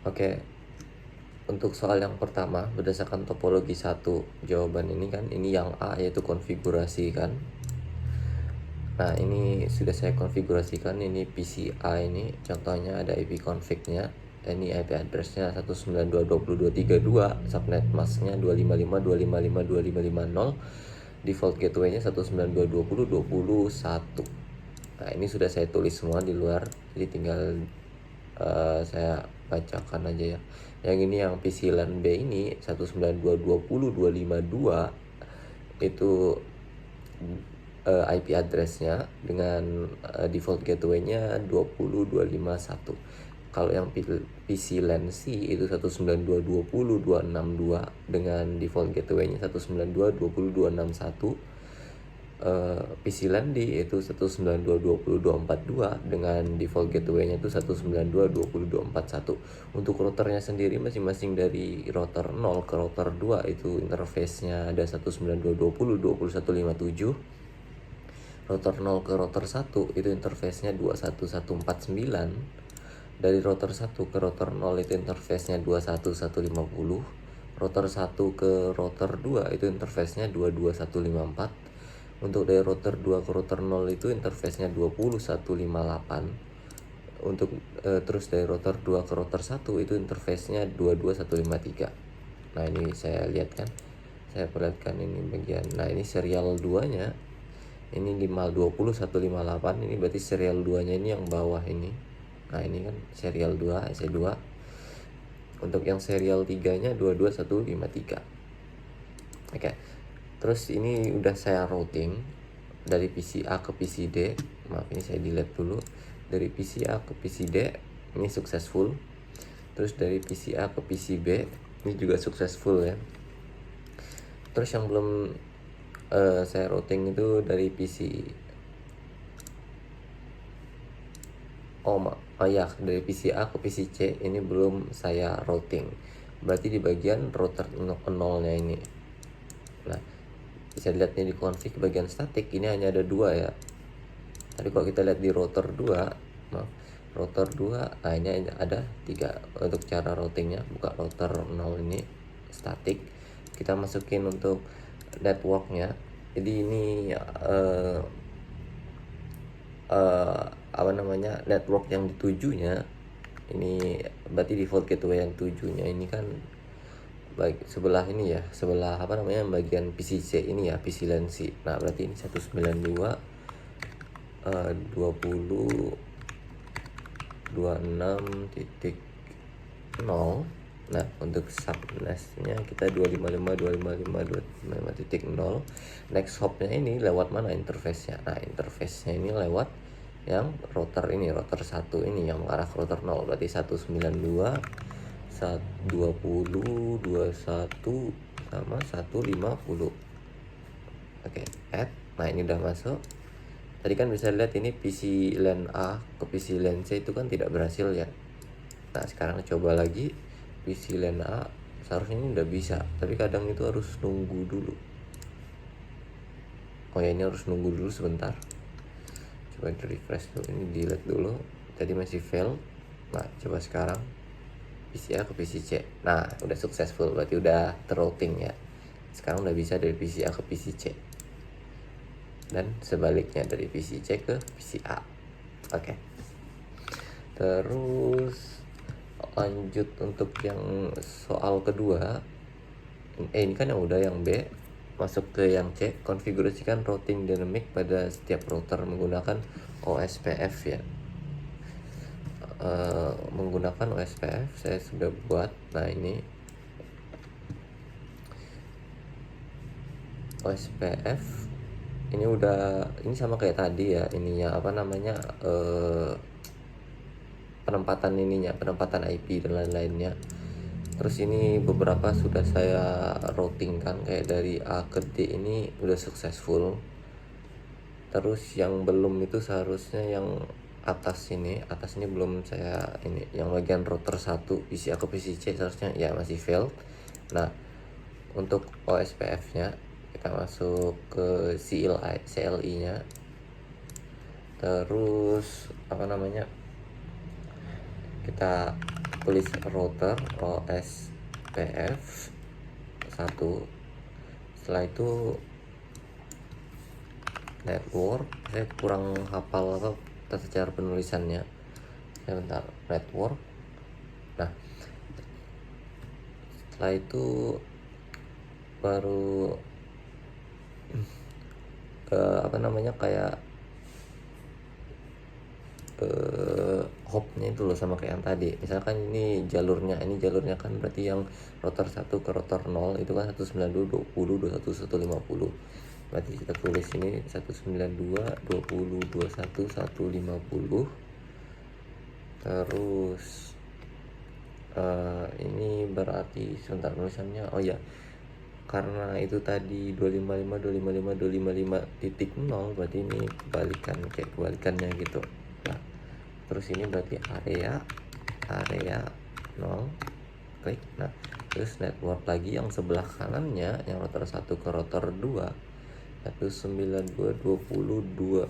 Oke, untuk soal yang pertama, berdasarkan topologi 1 jawaban ini kan, ini yang A yaitu konfigurasi kan. Nah, ini sudah saya konfigurasikan, ini PCI ini contohnya ada IP config-nya. Ini IP address-nya 192.20.232, subnet mask-nya 255.255.255.0, default gateway-nya 192.20.21. Nah, ini sudah saya tulis semua di luar, jadi tinggal saya bacakan aja ya. Yang ini yang PC LAN B ini 192.20.252 itu IP address-nya dengan default gateway-nya 20.251. Kalau yang PC LAN C itu 192.20.262 dengan default gateway-nya 192.20.261. PC LAN D itu 192.20.242 dengan default gateway-nya itu 192.20.241. Untuk routernya sendiri masing-masing dari router 0 ke router 2 itu interface-nya ada 192.20.2157. Router 0 ke router 1 itu interface-nya 21149. Dari router 1 ke router 0 itu interface-nya 21150. Router 1 ke router 2 itu interface-nya 22154. Untuk dari router 2 ke router 0 itu interface-nya 20158. Untuk terus dari router 2 ke router 1 itu interface-nya 22153. Nah, ini saya lihat kan. Saya perlihatkan ini bagian. Nah, ini serial 2-nya. Ini 52158, ini berarti serial 2-nya ini yang bawah ini. Nah, ini kan serial 2, SE2. Untuk yang serial 3-nya 22153. Oke. Terus ini udah saya routing dari PC A ke PC D. Maaf, ini saya delete dulu. Dari PC A ke PC D ini successful. Terus dari PC A ke PC B ini juga successful ya. Terus yang belum saya routing itu dari PC ya, dari PC A ke PC C ini belum saya routing. Berarti di bagian router 0-nya ini. Nah, bisa dilihat nih di config bagian statik ini hanya ada 2 ya. Tapi kalau kita lihat di router 2, router 2, nah ini ada 3. Untuk cara routingnya, buka router 0 ini statik, kita masukin untuk networknya. Jadi ini network yang ditujunya ini berarti default gateway yang tujunya ini kan baik sebelah ini ya, sebelah bagian PCC ini ya, PC LAN C. Nah, berarti ini 192.20.26.0. Nah, untuk subnetnya kita 255.255.255.0. Next hopnya ini lewat mana interface-nya? Nah, interface-nya ini lewat yang router ini, router 1 ini yang mengarah ke router 0. Berarti 192.120.21 sama 150. Oke, add. Nah, ini udah masuk. Tadi kan bisa lihat ini PC LAN A ke PC LAN C itu kan tidak berhasil ya. Nah, sekarang coba lagi PC LAN A, seharusnya ini udah bisa, tapi kadang itu harus nunggu dulu. Oh ya, ini harus nunggu dulu sebentar. Coba di refresh dulu, ini delete dulu. Tadi masih fail. Nah, coba sekarang PC A ke PC C. Nah, udah successful, berarti udah terrouting ya. Sekarang udah bisa dari PC A ke PC C. Dan sebaliknya dari PC C ke PC A. Oke. Terus lanjut untuk yang soal kedua. Ini kan yang udah yang B. Masuk ke yang C, konfigurasikan routing dynamic pada setiap router menggunakan OSPF ya. Menggunakan OSPF saya sudah buat. Nah, ini OSPF ini udah, ini sama kayak tadi ya, ininya penempatan IP dan lain-lainnya. Terus ini beberapa sudah saya routing kan, kayak dari A ke D ini udah successful. Terus yang belum itu seharusnya yang atas ini belum saya ini, yang bagian router 1 PC A ke PC C seharusnya ya masih failed. Nah, untuk OSPF nya kita masuk ke CLI nya, terus kita tulis router OSPF 1. Setelah itu network, saya kurang hafal apa tata cara penulisannya, bentar, network. Nah setelah itu baru apa namanya, kayak hopnya itu loh, sama kayak yang tadi. Misalkan ini jalurnya kan berarti yang router 1 ke router 0 itu kan 192.20.21.150. Berarti kita tulis ini 192.20.21.150. Terus ini berarti sebentar tulisannya, oh ya, karena itu tadi 255.255.255.0, berarti ini kebalikannya gitu. Nah, terus ini berarti area 0, klik. Nah terus network lagi yang sebelah kanannya, yang router 1 ke router 2 192.20.2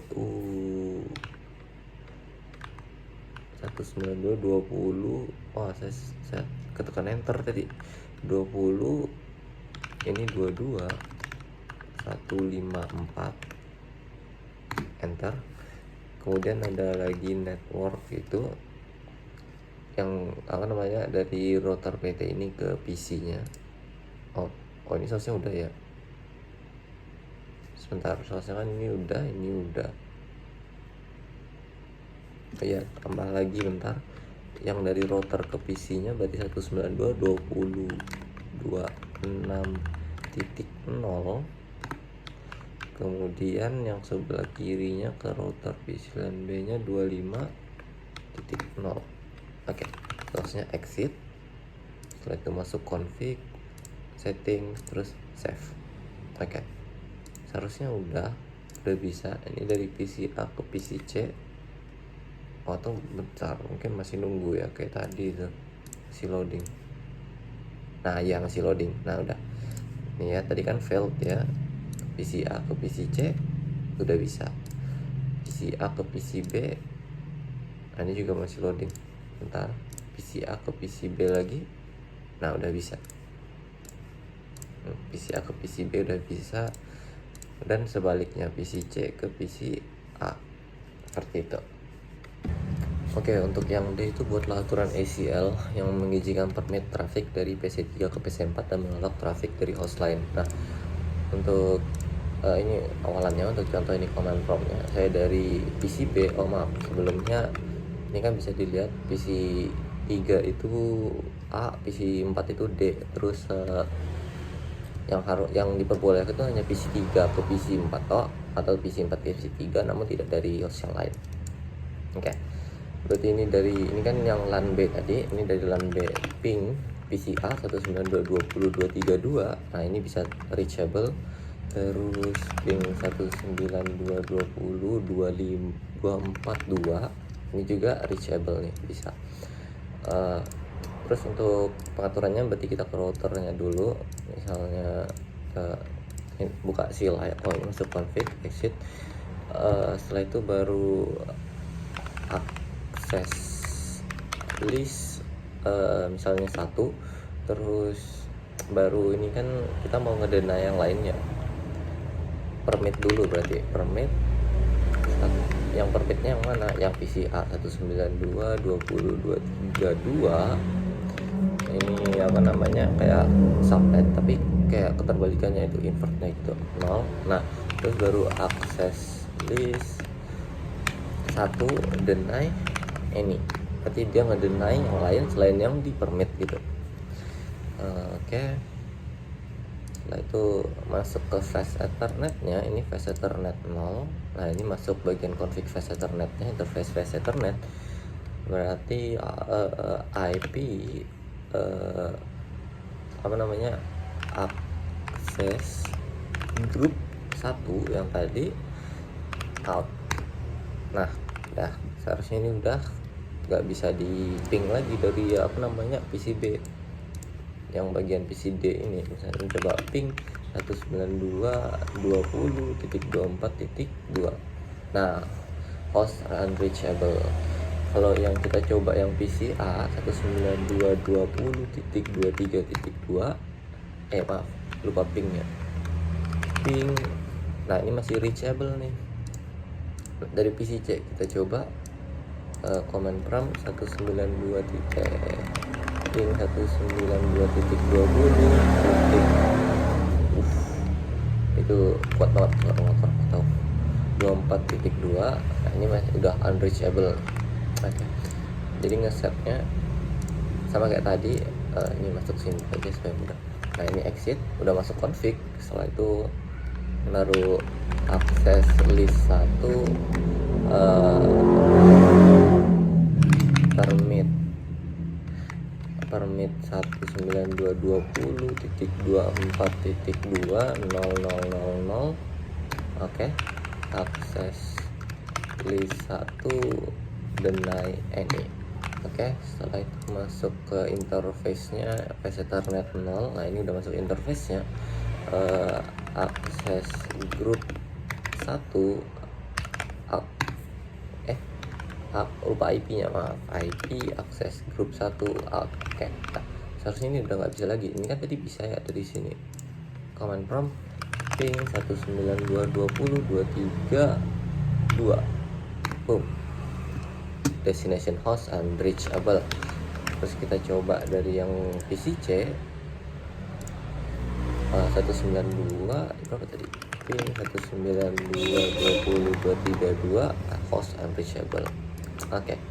192.20. Wah, saya ketekan enter tadi. 20 ini 22.154, enter. Kemudian ada lagi network itu yang apa namanya, dari router PT ini ke PC nya. Oh ini source-nya udah ya, sebentar, source-nya kan ini udah oh ya, tambah lagi bentar, yang dari router ke PC nya berarti 192.20.26.0. kemudian yang sebelah kirinya ke router PC LAN B nya 25.0. Oke, source-nya exit. Setelah itu masuk config, setting, terus save. Oke, seharusnya udah bisa. Ini dari PC A ke PC C. Atau bentar, mungkin masih nunggu ya, kayak tadi tuh masih loading. Nah ya, masih loading. Nah udah, ini ya, tadi kan failed ya, PC A ke PC C udah bisa, PC A ke PC B. Nah ini juga masih loading, bentar, PC A ke PC B lagi. Nah udah bisa, PC A ke PC B udah bisa, dan sebaliknya PC C ke PC A, seperti itu. Oke, untuk yang D itu buatlah aturan ACL yang mengizinkan permit traffic dari PC3 ke PC4 dan menolak traffic dari host lain. Nah untuk ini awalannya, untuk contoh ini command promptnya saya dari PC-B. Oh maaf, sebelumnya ini kan bisa dilihat PC3 itu A, PC4 itu D. Terus yang diperbolehkan itu hanya PC3 ke PC4 atau PC4 ke PC3, namun tidak dari host yang lain. Oke, berarti ini kan yang LAN B tadi, ini dari LAN B ping PC A 192.20.232. Nah ini bisa reachable. Terus ping 192.20.242 ini juga reachable nih, bisa. Terus untuk pengaturannya berarti kita ke routernya dulu, misalnya buka sila ya, masuk config, exit. Setelah itu baru akses list, misalnya 1. Terus baru ini kan kita mau ngedena yang lainnya, permit dulu, berarti permit. Yang permitnya yang mana? Yang PCA 192.20.232. Ini apa namanya, kayak subnet tapi kayak keterbalikannya, itu invertnya itu 0. Nah terus baru akses list 1 deny any, berarti dia nge-deny yang lain selain yang di permit gitu. Oke. Setelah itu masuk ke flash ethernetnya, ini flash ethernet 0. Nah ini masuk bagian config flash ethernetnya, interface flash ethernet, berarti IP apa namanya, akses grup 1 yang tadi out. Nah udah, seharusnya ini udah nggak bisa di ping lagi dari apa namanya PCB yang bagian PCD ini. Misalnya coba ping 192.20.24.2. Nah host unreachable. Kalau yang kita coba yang PCA 192.20.23.2, maaf, lupa pingnya. Ping, nah ini masih reachable nih. Dari PCC kita coba command prompt 192 ping 192.20 itu kuat banget suara motor atau 24.2. Nah ini masih udah unreachable. Oke. Jadi ngesetnya sama kayak tadi, ini masuk sini aja supaya mudah. Nah ini exit, udah masuk config. Setelah itu menaruh akses list 1, permit 192.20.24.2.0000. Oke, akses list 1 deny any. Oke, setelah itu masuk ke interface-nya Ethernet 0. Nah ini udah masuk interface-nya. Akses grup 1, lupa IP-nya, maaf, IP akses grup 1. Oke, nah, seharusnya ini udah nggak bisa lagi. Ini kan tadi bisa ya dari sini. Command prompt ping 192.20.23.2. Boom. Destination host unreachable. Terus kita coba dari yang PCC 192 berapa tadi? Ping 192.20.232 host unreachable. Oke.